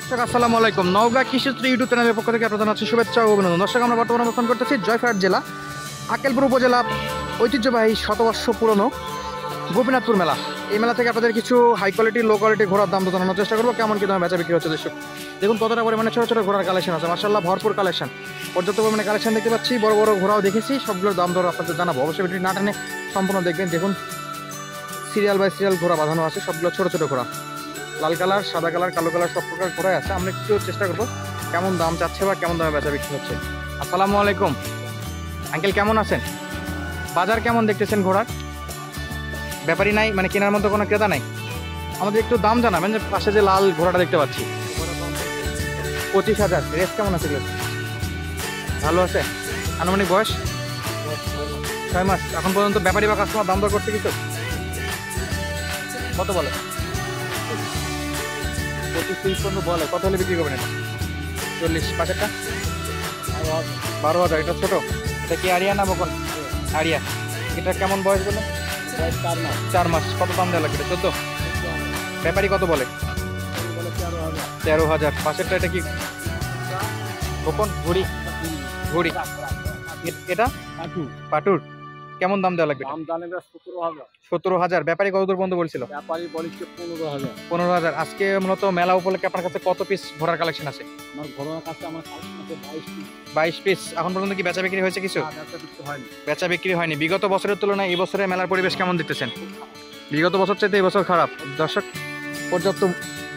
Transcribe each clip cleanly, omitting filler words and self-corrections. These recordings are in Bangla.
দর্শক আসসালামু আলাইকুম। নওগাঁ কৃষিচিত্র ইউটিউব চ্যানেলের পক্ষ থেকে আপনাদের জানাচ্ছি শুভেচ্ছা ও অভিনন্দন। দর্শক, আমরা বর্তমানে অবস্থান করতেছি জয়পুরহাট জেলা আক্কেলপুর উপজেলা ঐতিহ্যবাহী শতবর্ষ পুরনো গোপীনাথপুর মেলা। এই মেলা থেকে আপনাদের কিছু হাই কোয়ালিটি লো কোয়ালিটি ঘোড়ার দাম জানানোর চেষ্টা করবো, কেমন কি দামে বেচা বিক্রি হচ্ছে। দর্শক দেখুন কতটা পরিমাণে ছোটো ছোটো ঘোড়ার কালেকশন আছে, মাশাআল্লাহ ভরপুর কালেকশন, পর্যাপ্ত পরিমাণে কালেকশন দেখতে পাচ্ছি। বড় বড় ঘোড়াও দেখেছি, সবগুলোর দাম দর আপনাদের জানাবো। অবশ্যই ভিডিওটি না টানে সম্পূর্ণ দেখবেন। দেখুন সিরিয়াল বাই সিরিয়াল ঘোড়া বাঁধানো আছে, সবগুলো ছোটো ছোটো ঘোড়া, লাল কালার, সাদা কালার, কালো কালার, সব প্রকার ঘোড়াই আছে। আমরা একটু চেষ্টা করবো কেমন দাম চাচ্ছে বা কেমন দামে বেচা বিক্রি হচ্ছে। আসসালামু আলাইকুম আঙ্কেল, কেমন আছেন? বাজার কেমন দেখতেছেন ঘোড়ার? ব্যাপারই নাই, মানে কেনার মতো কোনো ক্রেতা নাই। আমাদের একটু দাম জানাবেন। যে পাশে যে লাল ঘোড়াটা দেখতে পাচ্ছি 25,000, রেস কেমন আছে? ভালো আছে। আনুমানিক বয়স 6 মাস। এখন পর্যন্ত ব্যাপারী বা কাস্টমার দাম দর করছে কিছু? কত বলে? 25-30 পর্যন্ত বলে। কত হলে বিক্রি করবেন এটা? 40। পাশেরটা 12,000। এটা ছোট, এটা কি আরিয়া না বকন? আরিয়া। এটা কেমন বয়স বলে? 4 মাস। কত দাম দেওয়া লাগবে? 14। ব্যাপারী কত বলে? 13,000। পাশেরটা এটা কি বকন? ঘুড়ি। ঘুড়ি। এটা পাটুর। কেমন দাম দেওয়া লাগবে? 17,000। ব্যাপারী কত দূর পর্যন্ত বলছিল? 15,000। আজকে মূলত মেলা উপলক্ষে আপনার কাছে কত পিস ঘোড়ার কালেকশন আছে? 22 পিস। এখন পর্যন্ত কি বেচা বিক্রি হয়েছে কিছু? বেচা বিক্রি হয়নি। বিগত বছরের তুলনায় এই বছরে মেলার পরিবেশ কেমন দেখতেছেন? বিগত বছর চাইতে এই বছর খারাপ। দর্শক পর্যাপ্ত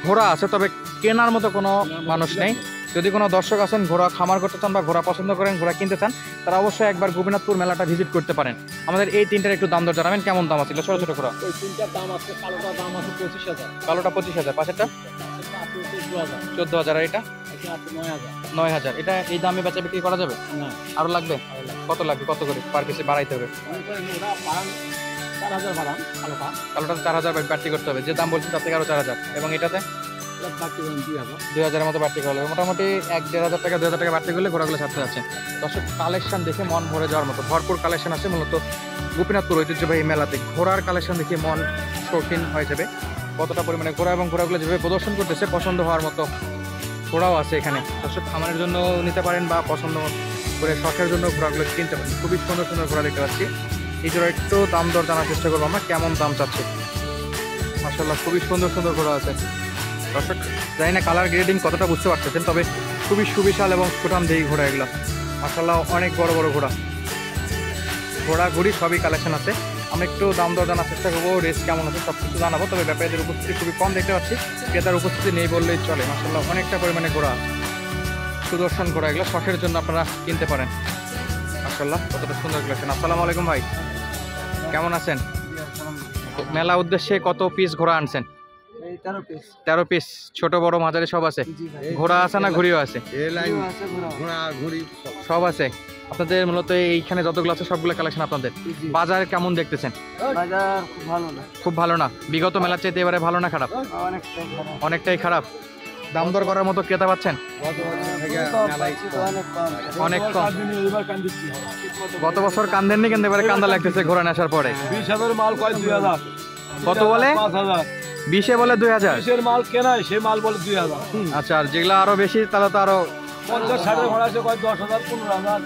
ঘোড়া আছে, তবে কেনার মতো কোনো মানুষ নেই। যদি কোনো দর্শক আছেন ঘোড়া খামার করতে চান বা ঘোড়া পছন্দ করেন, ঘোড়া কিনতে চান, তারা অবশ্যই একবার গোপীনাথপুর মেলাটা ভিজিট করতে পারেন। আমাদের এই তিনটার একটু দাম দর জানাবেন, কেমন দাম আছে ছোট ছোট ঘোড়া? ওই তিনটার দাম আছে, কালোটার দাম আছে 25,000, কালোটা 25,000, পাশেরটা 14,000, আর এটা 9,000। এটা এই দামে বেচা বিক্রি করা যাবে? না, আরো লাগবে? কত লাগবে? কত করে পার পিসে বাড়াইতে হবে? 4,000 বাড়ান। কালোটা 4,000 বাড়তি করতে হবে। যে দাম বলছেন তার থেকে আরো 4,000। এবং এটাতে 2,000 মতো বাড়তি করলে মোটামুটি 1-1,500 টাকা, 2,000 টাকা বাড়তি করলে ঘোড়াগুলো ছাড়তে যাচ্ছে। দর্শক কালেকশন দেখে মন ভরে যাওয়ার মতো ভরপুর কালেকশন আছে। মূলত গোপীনাথপুর ঐতিহ্যবাহী মেলাতে ঘোড়ার কালেকশন দেখে মন শৌখিন হয়ে যাবে। কতটা পরিমাণে ঘোড়া এবং ঘোড়াগুলো যেভাবে প্রদর্শন করতেছে, পছন্দ হওয়ার মতো ঘোড়াও আছে এখানে। দর্শক খামারের জন্য নিতে পারেন বা পছন্দ করে শখের জন্য ঘোড়াগুলো কিনতে পারেন। খুবই সুন্দর সুন্দর ঘোড়া দেখতে পাচ্ছি। এই জন্য একটু দাম দর জানার চেষ্টা করবো আমরা, কেমন দাম চাচ্ছে। মাশাআল্লাহ খুবই সুন্দর সুন্দর ঘোড়া আছে। দর্শক জানি না কালার গ্রেডিং কতটা বুঝতে পারতেছেন, তবে খুবই সুবিশাল এবং সুঠাম দেহি ঘোড়া এগুলো। মাশাআল্লাহ অনেক বড় বড় ঘোড়া, ঘোড়া ঘুড়ি সবই কালেকশন আছে। আমরা একটু দাম দর জানার চেষ্টা করবো, রেস কেমন আছে সব কিছু জানাবো। তবে ব্যাপারীদের উপস্থিতি খুবই কম দেখতে পাচ্ছি, ক্রেতার উপস্থিতি নেই বললেই চলে। মাশাআল্লাহ অনেকটা পরিমাণে ঘোড়া, সুদর্শন ঘোড়া এগুলো শখের জন্য আপনারা কিনতে পারেন। মাশাআল্লাহ কতটা সুন্দর কালেকশন। আসসালামু আলাইকুম ভাই, কেমন আছেন? মেলা উদ্দেশ্যে কত পিস ঘোড়া আনছেন? 13 পিস। ছোট বড় মাঝারি সব আছে? ঘোড়া আছে না ঘুড়িও আছে? সব আছে আপনাদের। মূলত এইখানে যতগুলো আছে সবগুলো কালেকশন আপনাদের। বাজার কেমন দেখতেছেন? বাজার খুব ভালো না। বিগত মেলার চাইতে এবারে ভালো না খারাপ? অনেকটাই খারাপ। দাম দর করার মতো ক্রেতা পাচ্ছেন? অনেক কম। গত বছর কান্দেননি, কিন্তু এবারে কান্দা লাগতেছে ঘোড়া নেশার পরে। 20,000 মাল কয় 2,000। কত বলে? 5,000। 20-এ বলে 2,000। 20-এর মাল কেনায় সে মাল বলে 2,000। আচ্ছা, আর যেগুলো আরো বেশি তাহলে তো আরো 50-60 ঘোড়া আছে কয় 10,000 15,000।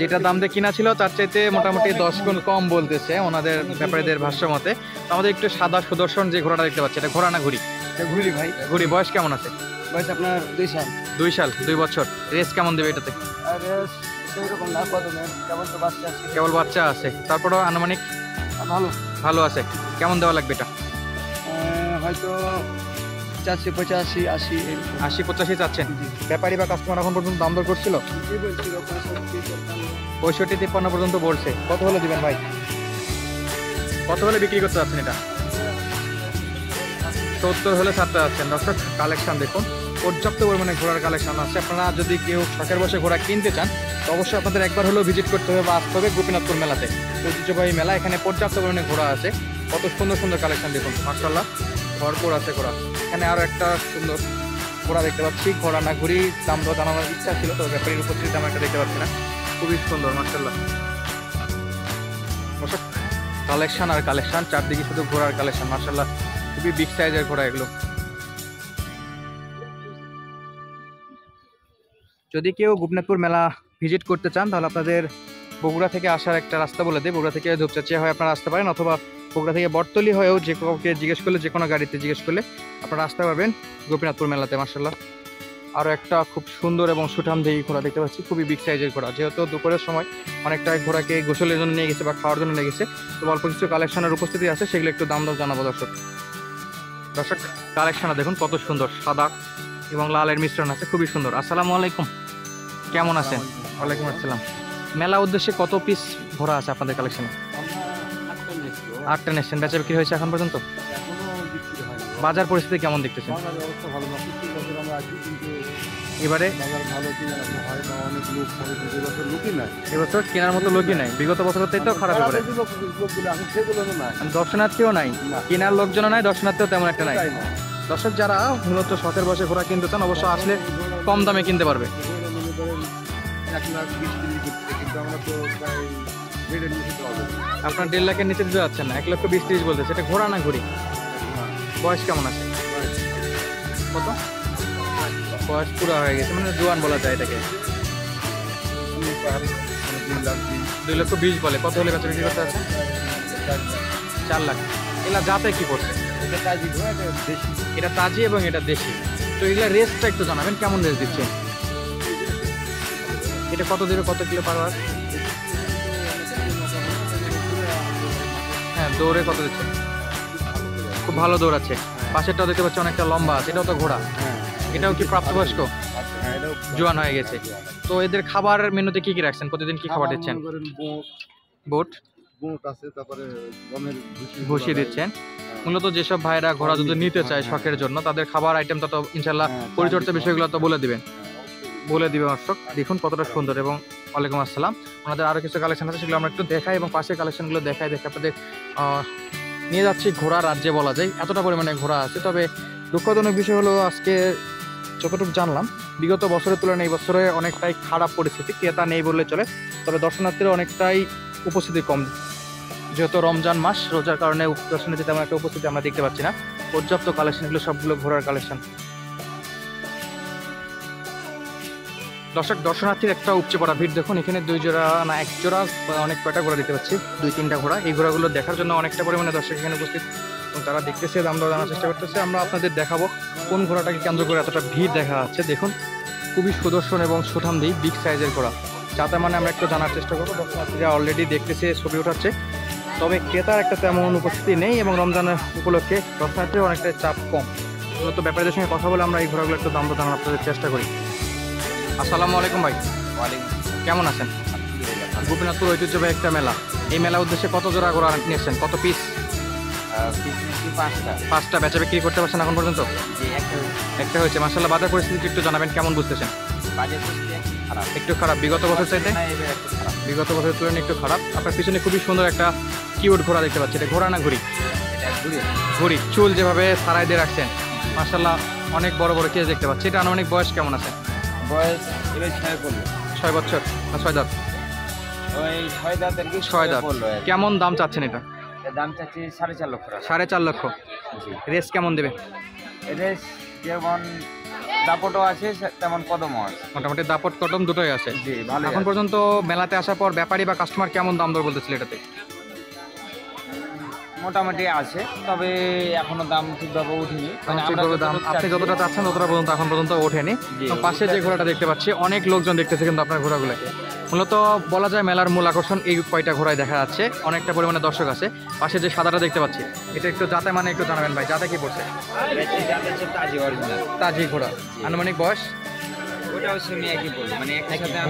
যেটা দাম দিয়ে কিনা ছিল তার চাইতে মোটামুটি 10 গুণ কম বলতেছে ওনাদের ব্যাপারীদের ভাষ্য মতে। আমাদের একটু সাদা সুদর্শন যে ঘোড়াটা দেখতে পাচ্ছি, এটা ঘোড়া না ঘুড়ি? ঘুরি ভাই। ঘুড়ি। বয়স কেমন আছে? বয়স আপনার 2 সাল। 2 সাল, 2 বছর। রেস কেমন দেবে এটাতে? আর সেরকম না, কত মেন কেবল তো বাচ্চা আছে। কেবল বাচ্চা আছে, তারপরও আনুমানিক ভালো ভালো আছে। কেমন দেওয়া লাগবে এটা? হয়তো 485, 80, 80-85 চাচ্ছেন? ব্যাপারী বা কাস্টমার এখন পর্যন্ত দাম দর করছিল? 65-53 পর্যন্ত বলছে। কত হলে দিবেন ভাই? কত হলে বিক্রি করতে যাচ্ছেন এটা? 70 হলে ছাড়তে যাচ্ছেন। দর্শক কালেকশন দেখুন, পর্যাপ্ত পরিমাণে ঘোড়ার কালেকশন আছে। আপনারা যদি কেউ শখের বসে ঘোড়া কিনতে চান, তো অবশ্যই আপনাদের একবার হলেও ভিজিট করতে হবে বা আসতে হবে গোপীনাথপুর মেলাতে। ঐতিহ্যবাহী মেলা, এখানে পর্যাপ্ত পরিমাণে ঘোড়া আছে। কত সুন্দর সুন্দর কালেকশন দেখুন, মাশাআল্লাহ ভরপুর আছে ঘোড়া। এখানে আরো একটা সুন্দর ঘোড়া দেখতে পাচ্ছি। ঘোড়া না ঘুড়ি দাম দর জানানোর ইচ্ছা ছিল, তো ব্যাপারীর উপস্থিতি দাম একটা দেখতে পাচ্ছি না। খুবই সুন্দর মাশাআল্লাহ। কালেকশন আর কালেকশন, চারদিকে শুধু ঘোড়ার কালেকশন। মাশাআল্লাহ খুবই বিগ সাইজের ঘোড়া এগুলো। যদি কেউ গোপীনাথপুর মেলা ভিজিট করতে চান তাহলে আপনাদের বগুড়া থেকে আসার একটা রাস্তা বলে দিই। বগুড়া থেকে ধূপচাচিয়া হয়ে আপনারা আসতে পারেন, অথবা বগুড়া থেকে বটতলি হয়েও যে কাউকে জিজ্ঞেস করলে, যে কোনো গাড়িতে জিজ্ঞেস করলে আপনারা আসতে পারবেন গোপীনাথপুর মেলাতে। মার্শাল্লাহ, আরও একটা খুব সুন্দর এবং সুঠামদেহী ঘোড়া দেখতে পাচ্ছি, খুবই বিগ সাইজের ঘোড়া। যেহেতু দুপুরের সময় অনেকটা ঘোড়াকে গোসলের জন্য নিয়ে গেছে বা খাওয়ার জন্য নিয়ে গেছে, তো অল্প কিছু কালেকশনের উপস্থিতি আছে, সেগুলো একটু দাম দর জানাবো দর্শক। কালেকশনটা দেখুন কত সুন্দর, সাদা এবং লালের মিশ্রণ আছে, খুবই সুন্দর। আসসালামু আলাইকুম, কেমন আছেন? ওয়ালাইকুম আসসালাম। মেলা উদ্দেশ্যে কত পিস ঘোড়া আছে আপনাদের কালেকশনে? 8টা নেশন। বেচা বিক্রি হয়েছে এখন পর্যন্ত? বাজার পরিস্থিতি কেমন দেখতেছেন এবারে? এবছর কেনার মতো লোকই নাই, বিগত বছরের তো খারাপ। এবারে দর্শনার্থীও নাই, কেনার লোকজনও নাই, দর্শনার্থীও তেমন একটা নাই। দর্শক যারা মূলত শখের বসে ঘোড়া কিনতে চান অবশ্য আসলে কম দামে কিনতে পারবে। আপনার 1.5 লাখের নিচে দিতে যাচ্ছেন না, 1,20,30,000 বলতে। সেটা ঘোড়া না ঘুরি? বয়স কেমন আছে? কত? বয়স পুরো হয়ে গেছে, মানে জোয়ান বলা যায় এটাকে। 2,20,000 বলে। কত হলে বেচা বিক্রি করতে আছে? 4 লাখ। এগুলা জাতে কি করছে? এটা তাজি এবং এটা দেশি। তো এগুলা রেসটা একটু জানাবেন, কেমন রেস দিচ্ছে? এটা কত দেবে, কত কিলো পার আওয়ার? হ্যাঁ, দৌড়ে কত দিচ্ছে? খুব ভালো দৌড়াচ্ছে। পাশেরটাও দেখতে পাচ্ছি অনেকটা লম্বা আছে, এটাও তো ঘোড়া। এটাও কি প্রাপ্তবয়স্ক? জোয়ান হয়ে গেছে। তো এদের খাবার মেনুতে কি কি রাখছেন? প্রতিদিন কি খাবার দিচ্ছেন? বোট আছে, তারপরে ভুসি দিচ্ছেন। মূলত যেসব ভাইরা ঘোড়া যদি নিতে চায় শখের জন্য, তাদের খাবার আইটেমটা তো ইনশাল্লাহ পরিচর্যা বিষয়গুলো তো বলে দিবেন, বলে দিবে দর্শক। দেখুন কতটা সুন্দর। এবং ওয়ালাইকুম আসসালাম। ওনাদের আরও কিছু কালেকশন আছে, সেগুলো আমরা একটু দেখাই এবং পাশের কালেকশনগুলো দেখাই আপনাদের নিয়ে যাচ্ছি ঘোড়া রাজ্যে বলা যায়, এতটা পরিমাণে ঘোড়া আছে। তবে দুঃখজনক বিষয় হলো আজকে যতটুকু জানলাম, বিগত বছরের তুলনায় এই বছরে অনেকটাই খারাপ পরিস্থিতি, ক্রেতা নেই বললে চলে। তবে দর্শনার্থীরা অনেকটাই উপস্থিতি কম, যেহেতু রমজান মাস, রোজার কারণে দর্শনার্থী তেমন একটা উপস্থিতি আমরা দেখতে পাচ্ছি না। পর্যাপ্ত কালেকশনগুলো সবগুলো ঘোড়ার কালেকশন। দর্শনার্থীর একটা উপচে পড়া ভিড় দেখুন। এখানে 2 জোড়া না 1 জোড়া অনেক কয়টা ঘোড়া দিতে পাচ্ছি, 2-3টা ঘোড়া। এই ঘোড়াগুলো দেখার জন্য অনেকটা পরিমাণে দর্শক এখানে উপস্থিত, এবং তারা দেখতেছে, দাম দর জানার চেষ্টা করতেছে। আমরা আপনাদের দেখাবো কোন ঘোড়াটাকে কেন্দ্র করে এতটা ভিড় দেখা যাচ্ছে। দেখুন খুবই সুদর্শন এবং সুঠামদেহী বিগ সাইজের ঘোড়া, যাতে মানে আমরা একটু জানার চেষ্টা করবো। দর্শনার্থীরা অলরেডি দেখতেছে, ছবি উঠাচ্ছে, তবে ক্রেতার একটা তেমন উপস্থিতি নেই, এবং রমজানের উপলক্ষে দর্শনার্থীর অনেকটা চাপ কম। মূলত ব্যাপারীদের সঙ্গে কথা বলে আমরা এই ঘোড়াগুলো একটু দাম দর জানার আপনাদের চেষ্টা করি। আসসালামু আলাইকুম ভাই। ওয়ালাইকুম, কেমন আছেন? গোপীনাথপুর ঐতিহ্যবাহী একটা মেলা, এই মেলা উদ্দেশ্যে কত জোড়া ঘোড়া নিয়েছেন, কত পিস? 5টা। বেচা বিক্রি করতে পারছেন এখন পর্যন্ত? একটা হয়েছে। মার্শাল্লাহ, বাজার পরিস্থিতি একটু জানাবেন, কেমন বুঝতেছেন? একটু খারাপ, বিগত বছর চাইতে বিগত বছরের তুলনায় একটু খারাপ। আপনার পিছনে খুবই সুন্দর একটা কিউট ঘোড়া দেখতে পাচ্ছি, এটা ঘোড়া না ঘুরি? ঘুরি। চুল যেভাবে সারাই দিয়ে রাখছেন, মার্শাল্লাহ অনেক বড় বড় কেস দেখতে পাচ্ছি। এটা আনুমানিক বয়স কেমন আছে? বয়স 6 বছর না 6 দাঁত? ওই 6 দাঁত আর কি। 6 দাঁত। কেমন দাম চাচ্ছেন এটা? দাম চাচ্ছি 4.5 লক্ষ টাকা। 4.5 লক্ষ। রেস কেমন দেবে? রেস যেমন দাপটও আছে তেমন কদমও আছে, মোটামুটি দাপট কদম দুটোই আছে। জি, ভালো। এখন পর্যন্ত মেলাতে আসার পর ব্যাপারী বা কাস্টমার কেমন দাম দর বলতেছিল এটাতে? মোটামুটি আছে, তবে এখনো দাম ঠিকভাবে উঠেনি। আপনি যতটা চাচ্ছেন ততটা পর্যন্ত এখন পর্যন্ত ওঠেনি। পাশে যে ঘোড়াটা দেখতে পাচ্ছি, অনেক লোকজন দেখতেছে কিন্তু আপনার ঘোড়াগুলোকে। মূলত বলা যায় মেলার মূল আকর্ষণ এই কয়টা ঘোড়ায় দেখা যাচ্ছে, অনেকটা পরিমাণে দর্শক আছে। পাশে যে সাদাটা দেখতে পাচ্ছি, এটা একটু জাতে মানে একটু জানাবেন ভাই, জাতে কি পড়ছে? তাজি ঘোড়া। আনুমানিক বয়স? ওটাও সেমি একই বলবো, মানে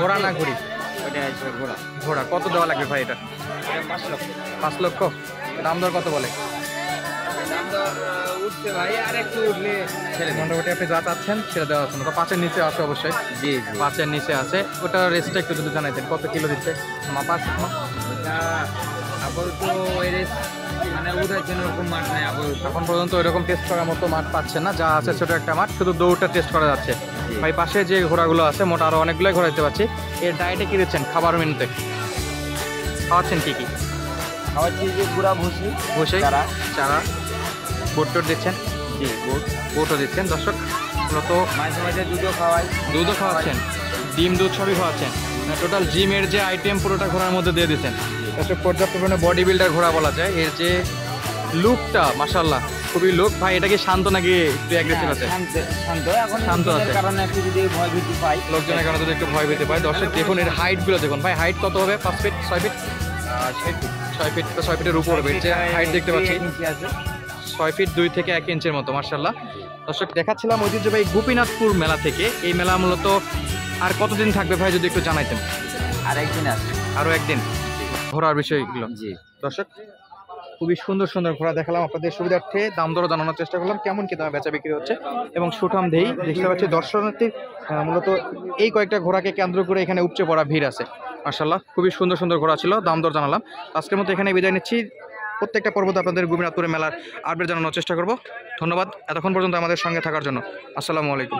ঘোড়া না ঘুরি? ওটা আছে ঘোড়া। ঘোড়া কত দেওয়া লাগবে ভাই এটা? 5 লক্ষ। 5 লক্ষ। দাম দর কত বলে? দাম দর উঠছে ভাই, আর একটু উঠলে মোটামুটি আপনি যা চাচ্ছেন সেটা দেওয়া আছে না? 5-এর নিচে আছে অবশ্যই? জি, 5-এর নিচে আছে। ওটা রেসটা একটু যদি জানাইতেন, কত কিলো দিচ্ছে? মাপা ওটা আপাতত মানে উঠার জন্য ওরকম মাঠ নাই আপাতত। এখন পর্যন্ত ওইরকম টেস্ট করার মতো মাঠ পাচ্ছেন না, যা আছে ছোট একটা মাঠ, শুধু দৌড়টা টেস্ট করা যাচ্ছে। ভাই পাশে যে ঘোড়াগুলো আছে, মোটা আরও অনেকগুলোই ঘোরা দিতে পারছি। এর ডায়েটে কি দিচ্ছেন, খাবার মেনুতে খাওয়াচ্ছেন কি কি? খাওয়াচ্ছি যে গুঁড়া ভুসি, চারা, বুট টুট দিচ্ছেন? জি, বুটও দিচ্ছেন। দর্শক মূলত মাঝে মাঝে দুধও খাওয়াই। দুধও খাওয়াচ্ছেন? ডিম দুধ সবই খাওয়াচ্ছেন, টোটাল জিমের যে আইটেম পুরোটা ঘোড়ার মধ্যে দিয়ে দিচ্ছেন। দর্শক পর্যাপ্ত পরিমাণে বডি বিল্ডার ঘোড়া বলা যায়। এর যে লুকটা মাশাআল্লাহ খুবই লুক। ভাই এটা কি শান্ত নাকি একটু অ্যাগ্রেসিভ আছে? শান্ত এখন শান্ত আছে। কারণে একটু যদি ভয় ভীতি পাই, লোকজনের কারণে যদি একটু ভয় পেতে পায়। দর্শক দেখুন এর হাইটগুলো দেখুন ভাই, হাইট কত হবে? 5 ফিট 6 ফিট 6 ফিট তো 6 ফিটের উপর হবে। যে হাইট দেখতে পাচ্ছি 6 ফিট 2 থেকে 1 ইঞ্চের মতো মাশাআল্লাহ। দর্শক দেখাচ্ছিলাম ঐতিহ্যবাহী গোপীনাথপুর মেলা থেকে। এই মেলা মূলত আর কতদিন থাকবে ভাই যদি একটু জানাইতেন? আর একদিন আছে। আরও একদিন ঘোরার বিষয়গুলো। জি দর্শক খুবই সুন্দর সুন্দর ঘোড়া দেখালাম আপনাদের সুবিধার্থে, দাম দরও জানানোর চেষ্টা করলাম কেমন কি দামে বেচা বিক্রি হচ্ছে। এবং সুঠাম দেই দেখতে পাচ্ছি দর্শনার্থী মূলত এই কয়েকটা ঘোড়াকে কেন্দ্র করে এখানে উপচে পড়া ভিড় আছে মাশাআল্লাহ। খুবই সুন্দর সুন্দর ঘোড়া ছিল, দাম দর জানালাম। আজকের মতো এখানে বিদায় নিচ্ছি। প্রত্যেকটা পর্বতে আপনাদের গোপীনাথপুরের মেলার আপডেট জানানোর চেষ্টা করব। ধন্যবাদ এতক্ষণ পর্যন্ত আমাদের সঙ্গে থাকার জন্য। আসসালামু আলাইকুম।